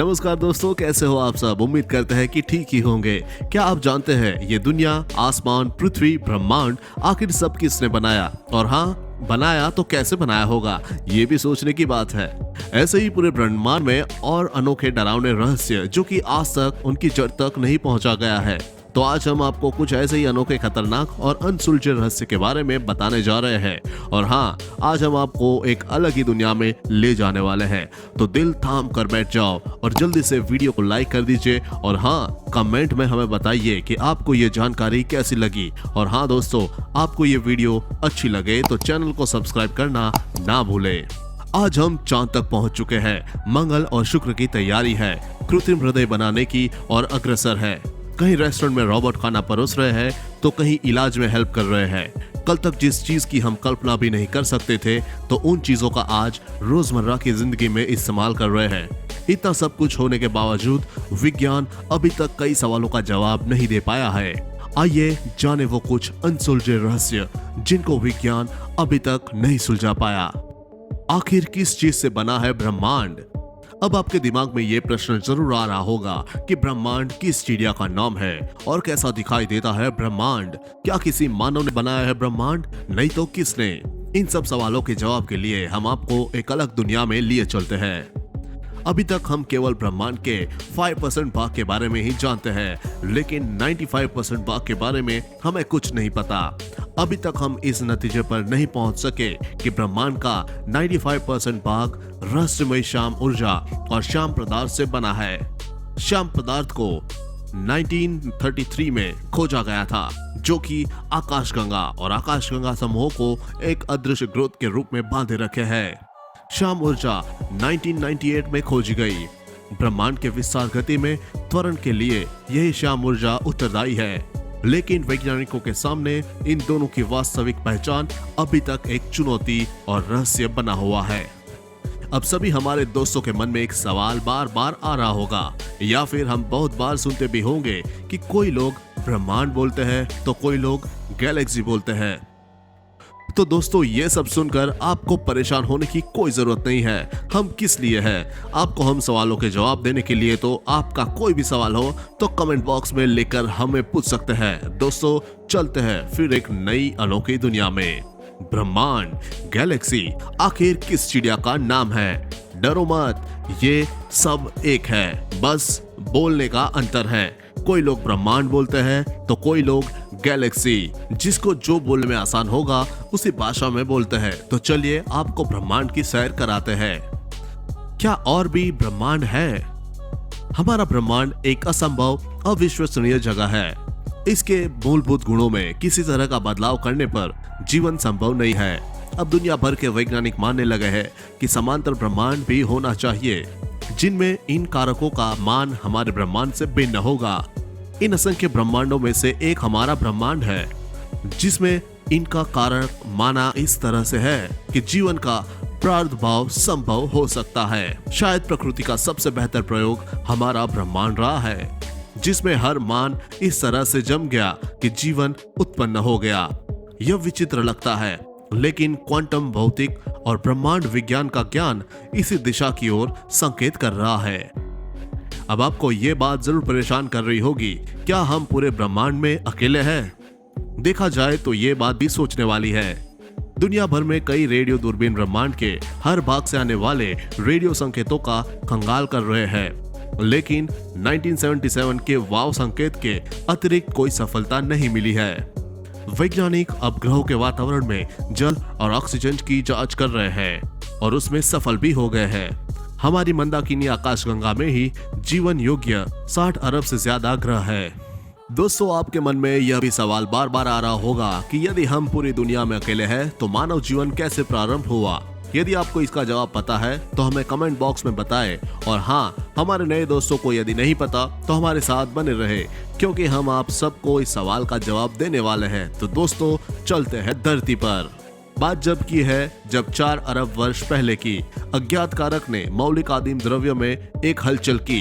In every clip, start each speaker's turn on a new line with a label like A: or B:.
A: नमस्कार दोस्तों, कैसे हो आप सब। उम्मीद करते हैं कि ठीक ही होंगे। क्या आप जानते हैं ये दुनिया, आसमान, पृथ्वी, ब्रह्मांड आखिर सब किसने बनाया? और हाँ, बनाया तो कैसे बनाया होगा, ये भी सोचने की बात है। ऐसे ही पूरे ब्रह्मांड में और अनोखे डरावने रहस्य जो कि आज तक उनकी जड़ तक नहीं पहुंचा गया है। तो आज हम आपको कुछ ऐसे ही अनोखे, खतरनाक और अनसुलझे रहस्य के बारे में बताने जा रहे हैं। और हाँ, आज हम आपको एक अलग ही दुनिया में ले जाने वाले हैं। तो दिल थाम कर बैठ जाओ और जल्दी से वीडियो को लाइक कर दीजिए। और हाँ, कमेंट में हमें बताइए कि आपको ये जानकारी कैसी लगी। और हाँ दोस्तों, आपको ये वीडियो अच्छी लगे तो चैनल को सब्सक्राइब करना ना भूले। आज हम चांद तक पहुंच चुके हैं। मंगल और शुक्र की तैयारी है, कृत्रिम हृदय बनाने की और अग्रसर है। कहीं रेस्टोरेंट में रोबोट खाना परोस रहे हैं तो कहीं इलाज में हेल्प कर रहे हैं। कल तक जिस चीज की हम कल्पना भी नहीं कर सकते थे, तो उन चीजों का आज रोजमर्रा की जिंदगी में इस्तेमाल कर रहे हैं। इतना सब कुछ होने के बावजूद विज्ञान अभी तक कई सवालों का जवाब नहीं दे पाया है। आइए जाने वो कुछ अनसुलझे रहस्य जिनको विज्ञान अभी तक नहीं सुलझा पाया। आखिर किस चीज से बना है ब्रह्मांड? अब आपके दिमाग में ये प्रश्न जरूर आ रहा होगा कि ब्रह्मांड किस चिड़िया का नाम है और कैसा दिखाई देता है ब्रह्मांड? क्या किसी मानव ने बनाया है ब्रह्मांड? नहीं तो किसने? इन सब सवालों के जवाब के लिए हम आपको एक अलग दुनिया में लिए चलते हैं। अभी तक हम केवल ब्रह्मांड के 5% भाग के बारे में ही जानते हैं, लेकिन 95% भाग के बारे में हमें कुछ नहीं पता। अभी तक हम इस नतीजे पर नहीं पहुंच सके कि ब्रह्मांड का 95% भाग रहस्यमय श्याम ऊर्जा और श्याम पदार्थ से बना है। श्याम पदार्थ को 1933 में खोजा गया था, जो कि आकाशगंगा और आकाशगंगा समूह को एक अदृश्य ग्रोथ के रूप में बांधे रखे है। श्याम ऊर्जा 1998 में खोजी गई। ब्रह्मांड के विस्तार गति में त्वरण के लिए यही श्याम ऊर्जा उत्तरदायी है, लेकिन वैज्ञानिकों के सामने इन दोनों की वास्तविक पहचान अभी तक एक चुनौती और रहस्य बना हुआ है। अब सभी हमारे दोस्तों के मन में एक सवाल बार बार आ रहा होगा, या फिर हम बहुत बार सुनते भी होंगे कि कोई लोग ब्रह्मांड बोलते हैं तो कोई लोग गैलेक्सी बोलते हैं। तो दोस्तों, ये सब सुनकर आपको परेशान होने की कोई जरूरत नहीं है। हम किस लिए हैं? आपको हम सवालों के जवाब देने के लिए। तो आपका कोई भी सवाल हो तो कमेंट बॉक्स में लेकर हमें पूछ सकते हैं। दोस्तों, चलते हैं फिर एक नई अनोखी दुनिया में। ब्रह्मांड, गैलेक्सी, आखिर किस चिड़िया का नाम है? डरो मत, ये सब एक है, बस बोलने का अंतर है। कोई लोग ब्रह्मांड बोलते हैं तो कोई लोग गैलेक्सी। जिसको जो बोलने में आसान होगा उसी भाषा में बोलते हैं। तो चलिए आपको ब्रह्मांड की सैर कराते हैं। क्या और भी ब्रह्मांड है? हमारा ब्रह्मांड एक असंभव, अविश्वसनीय जगह है। इसके मूलभूत गुणों में किसी तरह का बदलाव करने पर जीवन संभव नहीं है। अब दुनिया भर के वैज्ञानिक मानने लगे हैं कि समांतर ब्रह्मांड भी होना चाहिए, जिनमें इन कारकों का मान हमारे ब्रह्मांड से भिन्न होगा। इन असंख्य ब्रह्मांडों में से एक हमारा ब्रह्मांड है, जिसमें इनका कारक माना इस तरह से है कि जीवन का प्रादुर्भाव संभव हो सकता है। शायद प्रकृति का सबसे बेहतर प्रयोग हमारा ब्रह्मांड रहा है, जिसमें हर मान इस तरह से जम गया कि जीवन उत्पन्न हो गया। यह विचित्र लगता है, लेकिन क्वांटम भौतिक और ब्रह्मांड विज्ञान का ज्ञान इसी दिशा की ओर संकेत कर रहा है। अब आपको ये बात जरूर परेशान कर रही होगी, क्या हम पूरे ब्रह्मांड में अकेले हैं? देखा जाए तो ये बात भी सोचने वाली है। दुनिया भर में कई रेडियो दूरबीन ब्रह्मांड के हर भाग से आने वाले रेडियो संकेतों का खंगाल कर रहे हैं, लेकिन 1977 के वाव संकेत के अतिरिक्त कोई सफलता नहीं मिली है। वैज्ञानिक अब ग्रहों के वातावरण में जल और ऑक्सीजन की जांच कर रहे हैं और उसमें सफल भी हो गए हैं। हमारी मंदाकिनी आकाशगंगा में ही जीवन योग्य 60 अरब से ज्यादा ग्रह है। दोस्तों, आपके मन में यह भी सवाल बार बार आ रहा होगा कि यदि हम पूरी दुनिया में अकेले हैं तो मानव जीवन कैसे प्रारंभ हुआ? यदि आपको इसका जवाब पता है तो हमें कमेंट बॉक्स में बताएं। और हाँ, हमारे नए दोस्तों को यदि नहीं पता तो हमारे साथ बने रहे, क्योंकि हम आप सबको इस सवाल का जवाब देने वाले हैं। तो दोस्तों, चलते हैं धरती पर। बात जब की है जब 4 अरब वर्ष पहले की। अज्ञात कारक ने मौलिक आदिम द्रव्य में एक हलचल की।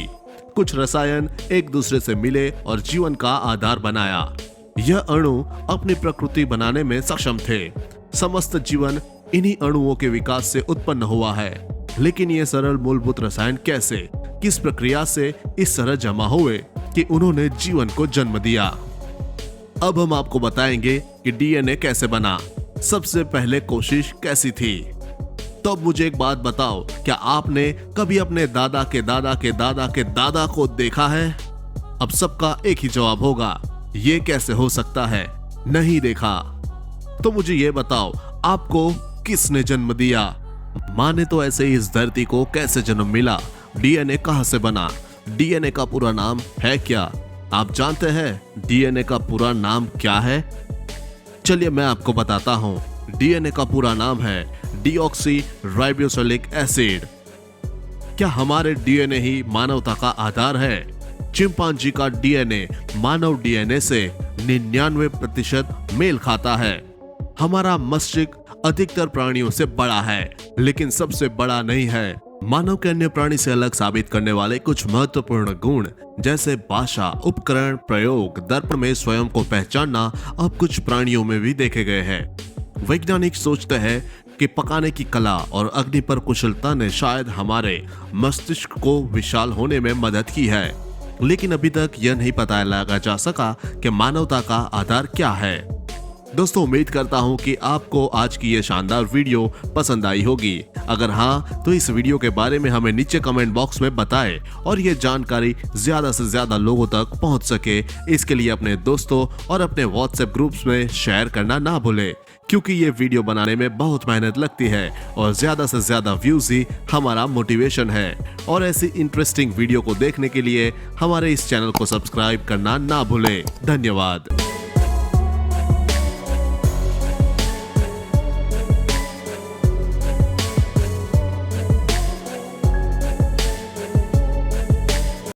A: कुछ रसायन एक दूसरे से मिले और जीवन का आधार बनाया। यह अणु अपनी प्रकृति बनाने में सक्षम थे। समस्त जीवन इन्हीं अणुओं के विकास से उत्पन्न हुआ है। लेकिन ये सरल मूलभूत रसायन कैसे, किस प्रक्रिया से इस तरह जमा हुए कि उन्होंने जीवन को जन्म दिया। अब हम आपको बताएंगे कि डीएनए कैसे बना, सबसे पहले कोशिश कैसी थी। तो अब मुझे एक बात बताओ, क्या आपने कभी अपने दादा के दादा के दादा के दादा को देखा है? अब सबका एक ही जवाब होगा, ये कैसे हो सकता है, नहीं देखा। तो मुझे ये बताओ, आपको किसने जन्म दिया? माँ ने तो ऐसे ही इस धरती को कैसे जन्म मिला? डीएनए कहां से बना? डीएनए का पूरा नाम है क्या? आप जानते हैं डीएनए का पूरा नाम क्या है? चलिए मैं आपको बताता हूं। डीएनए का पूरा नाम है डीऑक्सी राइबोन्यूक्लिक एसिड। क्या हमारे डीएनए ही मानवता का आधार है? चिंपांजी का डीएनए मानव डीएनए से 99% मेल खाता है। हमारा मस्तिष्क अधिकतर प्राणियों से बड़ा है, लेकिन सबसे बड़ा नहीं है। मानव के अन्य प्राणी से अलग साबित करने वाले कुछ महत्वपूर्ण गुण, जैसे भाषा, उपकरण, प्रयोग, दर्पण में स्वयं को पहचानना, अब कुछ प्राणियों में भी देखे गए हैं। वैज्ञानिक सोचते हैं कि पकाने की कला और अग्नि पर कुशलता ने शायद हमारे मस्तिष्क को विशाल होने में मदद की है, लेकिन अभी तक यह नहीं पता लगा जा सका कि मानवता का आधार क्या है। दोस्तों, उम्मीद करता हूं कि आपको आज की यह शानदार वीडियो पसंद आई होगी। अगर हाँ, तो इस वीडियो के बारे में हमें नीचे कमेंट बॉक्स में बताएं और ये जानकारी ज्यादा से ज्यादा लोगों तक पहुंच सके, इसके लिए अपने दोस्तों और अपने व्हाट्सएप ग्रुप्स में शेयर करना ना भूलें, क्योंकि ये वीडियो बनाने में बहुत मेहनत लगती है और ज्यादा से ज्यादा व्यूज ही हमारा मोटिवेशन है। और ऐसी इंटरेस्टिंग वीडियो को देखने के लिए हमारे इस चैनल को सब्सक्राइब करना ना भूलें। धन्यवाद।